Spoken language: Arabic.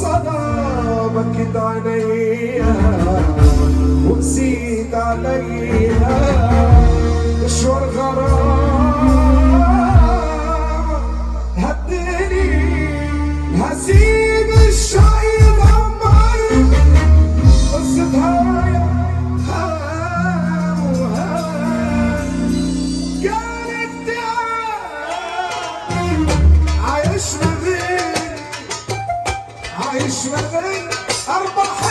الصدى بكت عليها ونسيت عليها مشوار غرام هدني هسيب الشعي يدمر قصتها كانت عايش ما بين 4